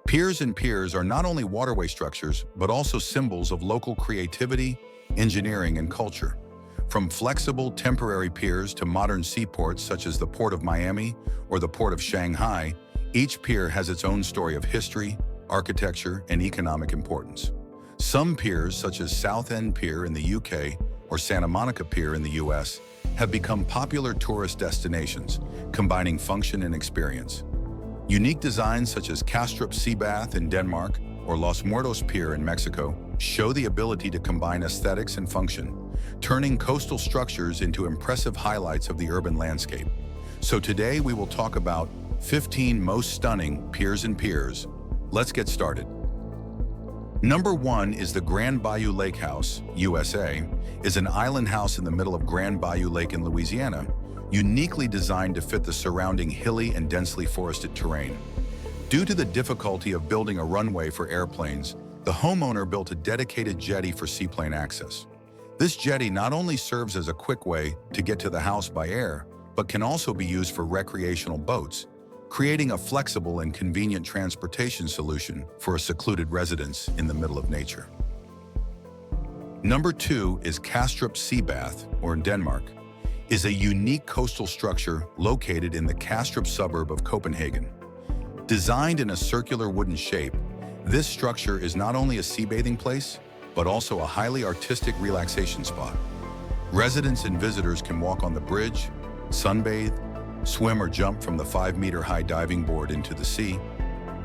Piers and piers are not only waterway structures, but also symbols of local creativity, engineering, and culture. From flexible, temporary piers to modern seaports such as the Port of Miami or the Port of Shanghai, each pier has its own story of history, architecture, and economic importance. Some piers, such as Southend Pier in the UK or Santa Monica Pier in the US, have become popular tourist destinations, combining function and experience. Unique designs such as Kastrup Sea Bath in Denmark or Los Muertos Pier in Mexico show the ability to combine aesthetics and function, turning coastal structures into impressive highlights of the urban landscape. So today we will talk about 15 most stunning piers and piers. Let's get started. Number 1 is the Grand Bayou Lake House, USA, is an island house in the middle of Grand Bayou Lake in Louisiana, uniquely designed to fit the surrounding hilly and densely forested terrain. Due to the difficulty of building a runway for airplanes, the homeowner built a dedicated jetty for seaplane access. This jetty not only serves as a quick way to get to the house by air, but can also be used for recreational boats, creating a flexible and convenient transportation solution for a secluded residence in the middle of nature. Number 2 is Kastrup Sea Bath, or in Denmark, is a unique coastal structure located in the Kastrup suburb of Copenhagen. Designed in a circular wooden shape, this structure is not only a sea bathing place, but also a highly artistic relaxation spot. Residents and visitors can walk on the bridge, sunbathe, swim or jump from the 5-meter-high diving board into the sea.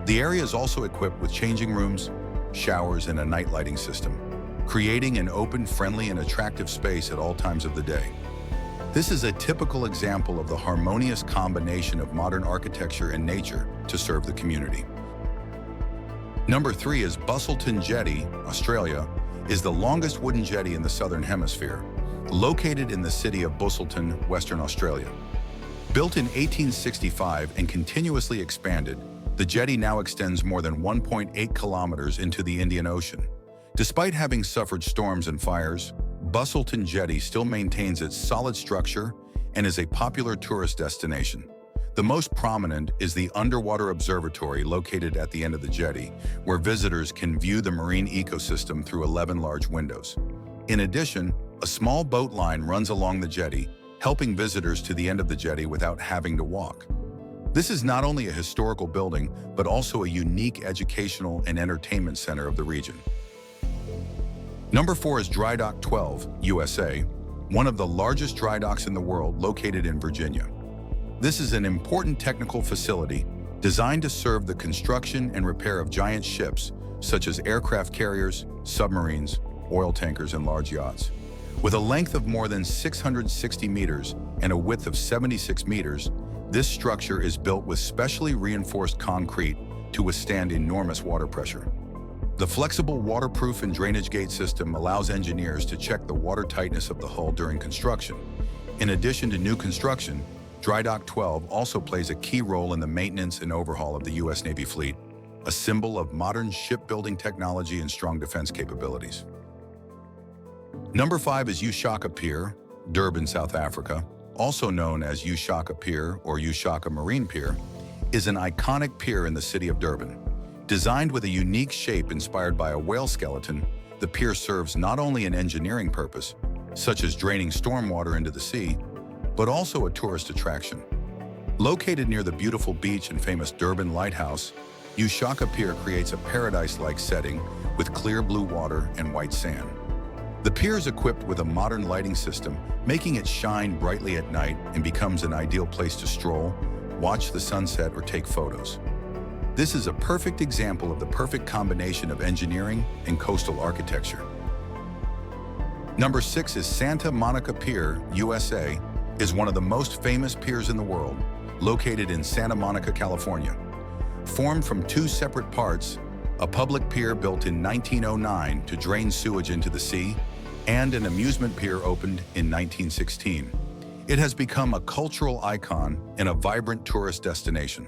The area is also equipped with changing rooms, showers, and a night lighting system, creating an open, friendly, and attractive space at all times of the day. This is a typical example of the harmonious combination of modern architecture and nature to serve the community. Number 3 is Busselton Jetty, Australia, is the longest wooden jetty in the Southern Hemisphere, located in the city of Busselton, Western Australia. Built in 1865 and continuously expanded, the jetty now extends more than 1.8 kilometers into the Indian Ocean. Despite having suffered storms and fires, Busselton Jetty still maintains its solid structure and is a popular tourist destination. The most prominent is the underwater observatory located at the end of the jetty, where visitors can view the marine ecosystem through 11 large windows. In addition, a small boat line runs along the jetty, helping visitors to the end of the jetty without having to walk. This is not only a historical building, but also a unique educational and entertainment center of the region. Number 4 is Dry Dock 12, USA, one of the largest dry docks in the world located in Virginia. This is an important technical facility designed to serve the construction and repair of giant ships such as aircraft carriers, submarines, oil tankers, and large yachts. With a length of more than 660 meters and a width of 76 meters, this structure is built with specially reinforced concrete to withstand enormous water pressure. The flexible waterproof and drainage gate system allows engineers to check the water tightness of the hull during construction. In addition to new construction, Dry Dock 12 also plays a key role in the maintenance and overhaul of the U.S. Navy fleet, a symbol of modern shipbuilding technology and strong defense capabilities. Number 5 is Ushaka Pier, Durban, South Africa, also known as Ushaka Pier or Ushaka Marine Pier, is an iconic pier in the city of Durban. Designed with a unique shape inspired by a whale skeleton, the pier serves not only an engineering purpose, such as draining stormwater into the sea, but also a tourist attraction. Located near the beautiful beach and famous Durban Lighthouse, Ushaka Pier creates a paradise-like setting with clear blue water and white sand. The pier is equipped with a modern lighting system, making it shine brightly at night and becomes an ideal place to stroll, watch the sunset, or take photos. This is a perfect example of the perfect combination of engineering and coastal architecture. Number 6 is Santa Monica Pier, USA, is one of the most famous piers in the world, located in Santa Monica, California. Formed from 2 separate parts, a public pier built in 1909 to drain sewage into the sea, and an amusement pier opened in 1916. It has become a cultural icon and a vibrant tourist destination.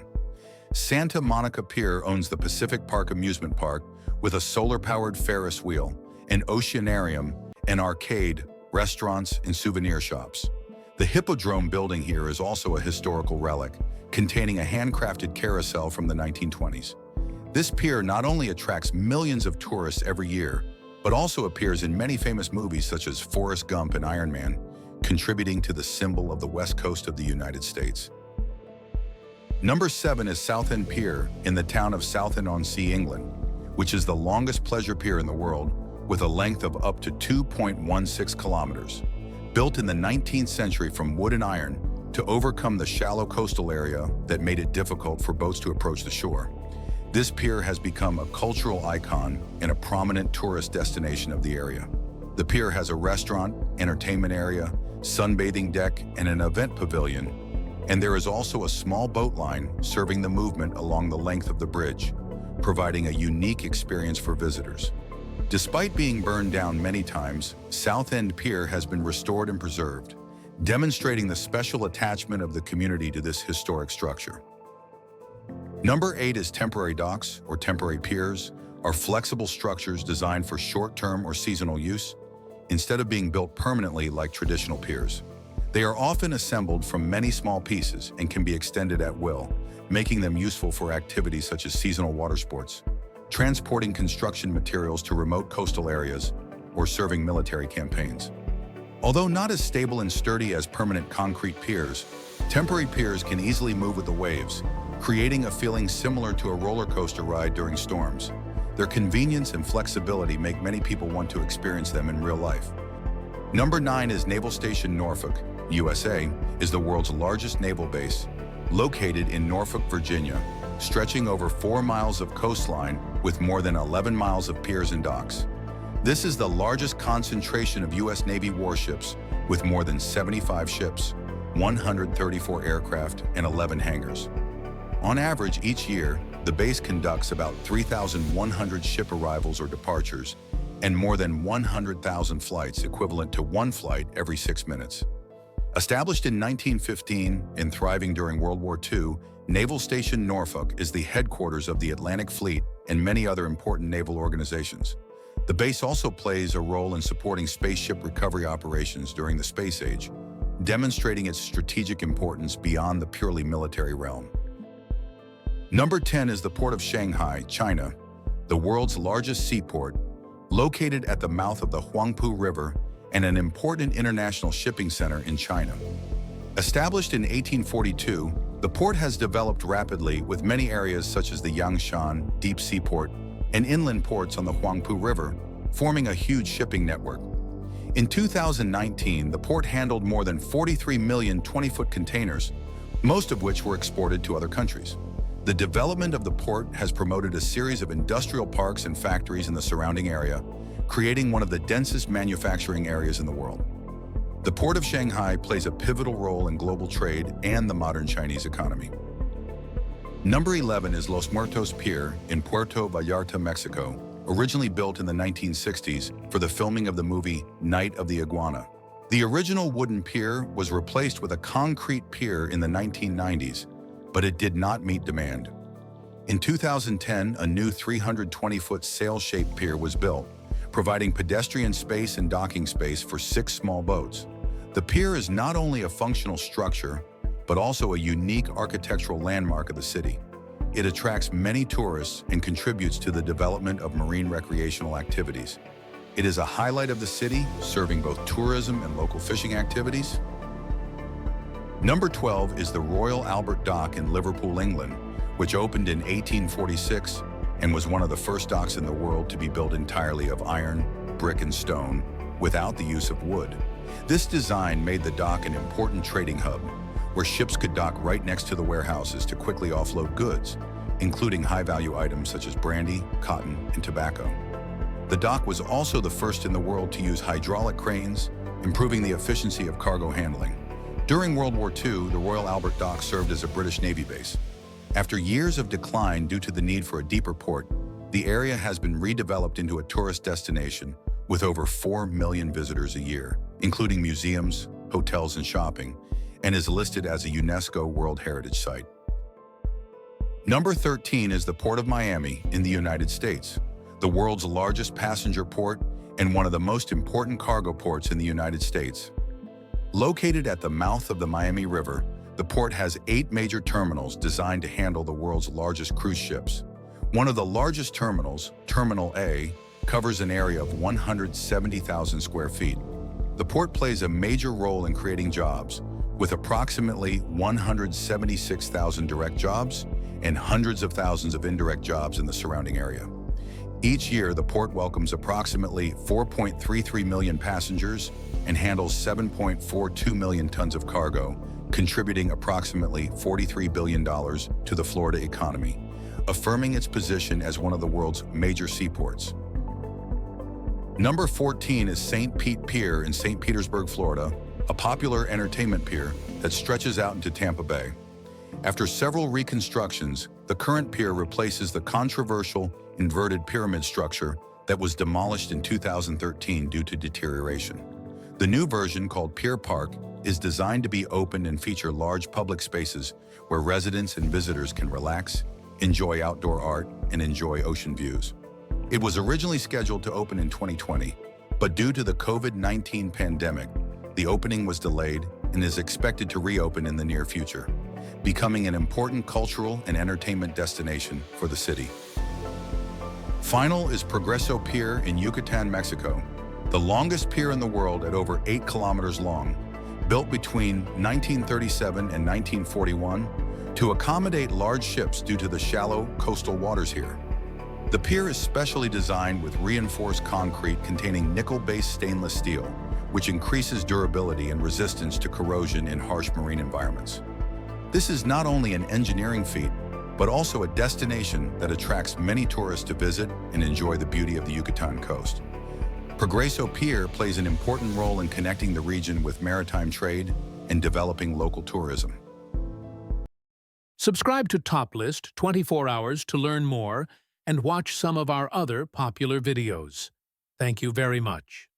Santa Monica Pier owns the Pacific Park Amusement Park with a solar-powered Ferris wheel, an oceanarium, an arcade, restaurants, and souvenir shops. The Hippodrome building here is also a historical relic, containing a handcrafted carousel from the 1920s. This pier not only attracts millions of tourists every year, but also appears in many famous movies such as Forrest Gump and Iron Man, contributing to the symbol of the west coast of the United States. Number 7 is Southend Pier in the town of Southend-on-Sea, England, which is the longest pleasure pier in the world with a length of up to 2.16 kilometers. Built in the 19th century from wood and iron to overcome the shallow coastal area that made it difficult for boats to approach the shore. This pier has become a cultural icon and a prominent tourist destination of the area. The pier has a restaurant, entertainment area, sunbathing deck, and an event pavilion, and there is also a small boat line serving the movement along the length of the bridge, providing a unique experience for visitors. Despite being burned down many times, Southend Pier has been restored and preserved, demonstrating the special attachment of the community to this historic structure. Number 8 is temporary docks, or temporary piers, are flexible structures designed for short-term or seasonal use, instead of being built permanently like traditional piers. They are often assembled from many small pieces and can be extended at will, making them useful for activities such as seasonal water sports, transporting construction materials to remote coastal areas, or serving military campaigns. Although not as stable and sturdy as permanent concrete piers, temporary piers can easily move with the waves, creating a feeling similar to a roller coaster ride during storms. Their convenience and flexibility make many people want to experience them in real life. Number 9 is Naval Station Norfolk, USA, is the world's largest naval base, located in Norfolk, Virginia, stretching over 4 miles of coastline with more than 11 miles of piers and docks. This is the largest concentration of U.S. Navy warships, with more than 75 ships, 134 aircraft, and 11 hangars. On average, each year, the base conducts about 3,100 ship arrivals or departures, and more than 100,000 flights, equivalent to one flight every 6 minutes. Established in 1915 and thriving during World War II, Naval Station Norfolk is the headquarters of the Atlantic Fleet and many other important naval organizations. The base also plays a role in supporting spaceship recovery operations during the space age, demonstrating its strategic importance beyond the purely military realm. Number 10 is the Port of Shanghai, China, the world's largest seaport, located at the mouth of the Huangpu River and an important international shipping center in China. Established in 1842, the port has developed rapidly with many areas such as the Yangshan deep seaport and inland ports on the Huangpu River, forming a huge shipping network. In 2019, the port handled more than 43 million 20-foot containers, most of which were exported to other countries. The development of the port has promoted a series of industrial parks and factories in the surrounding area, creating one of the densest manufacturing areas in the world. The Port of Shanghai plays a pivotal role in global trade and the modern Chinese economy. Number 11 is Los Muertos Pier in Puerto Vallarta, Mexico, originally built in the 1960s for the filming of the movie Night of the Iguana. The original wooden pier was replaced with a concrete pier in the 1990s, but it did not meet demand. In 2010, a new 320-foot sail-shaped pier was built, providing pedestrian space and docking space for 6 small boats. The pier is not only a functional structure, but also a unique architectural landmark of the city. It attracts many tourists and contributes to the development of marine recreational activities. It is a highlight of the city, serving both tourism and local fishing activities. Number 12 is the Royal Albert Dock in Liverpool, England, which opened in 1846 and was one of the first docks in the world to be built entirely of iron, brick, and stone, without the use of wood. This design made the dock an important trading hub, where ships could dock right next to the warehouses to quickly offload goods, including high-value items such as brandy, cotton, and tobacco. The dock was also the first in the world to use hydraulic cranes, improving the efficiency of cargo handling. During World War II, the Royal Albert Dock served as a British Navy base. After years of decline due to the need for a deeper port, the area has been redeveloped into a tourist destination with over 4 million visitors a year, including museums, hotels, and shopping, and is listed as a UNESCO World Heritage Site. Number 13 is the Port of Miami in the United States, the world's largest passenger port and one of the most important cargo ports in the United States. Located at the mouth of the Miami River, the port has 8 major terminals designed to handle the world's largest cruise ships. One of the largest terminals, Terminal A, covers an area of 170,000 square feet. The port plays a major role in creating jobs, with approximately 176,000 direct jobs and hundreds of thousands of indirect jobs in the surrounding area. Each year, the port welcomes approximately 4.33 million passengers and handles 7.42 million tons of cargo, contributing approximately $43 billion to the Florida economy, affirming its position as one of the world's major seaports. Number 14 is St. Pete Pier in St. Petersburg, Florida, a popular entertainment pier that stretches out into Tampa Bay. After several reconstructions, the current pier replaces the controversial inverted pyramid structure that was demolished in 2013 due to deterioration. The new version, called Pier Park, is designed to be open and feature large public spaces where residents and visitors can relax, enjoy outdoor art, and enjoy ocean views. It was originally scheduled to open in 2020, but due to the COVID-19 pandemic, the opening was delayed and is expected to reopen in the near future, becoming an important cultural and entertainment destination for the city. Final is Progreso Pier in Yucatan, Mexico, the longest pier in the world at over 8 kilometers long, built between 1937 and 1941 to accommodate large ships due to the shallow coastal waters here. The pier is specially designed with reinforced concrete containing nickel-based stainless steel, which increases durability and resistance to corrosion in harsh marine environments. This is not only an engineering feat, but also a destination that attracts many tourists to visit and enjoy the beauty of the Yucatan coast. Progreso Pier plays an important role in connecting the region with maritime trade and developing local tourism. Subscribe to TopList 24 hours to learn more and watch some of our other popular videos. Thank you very much.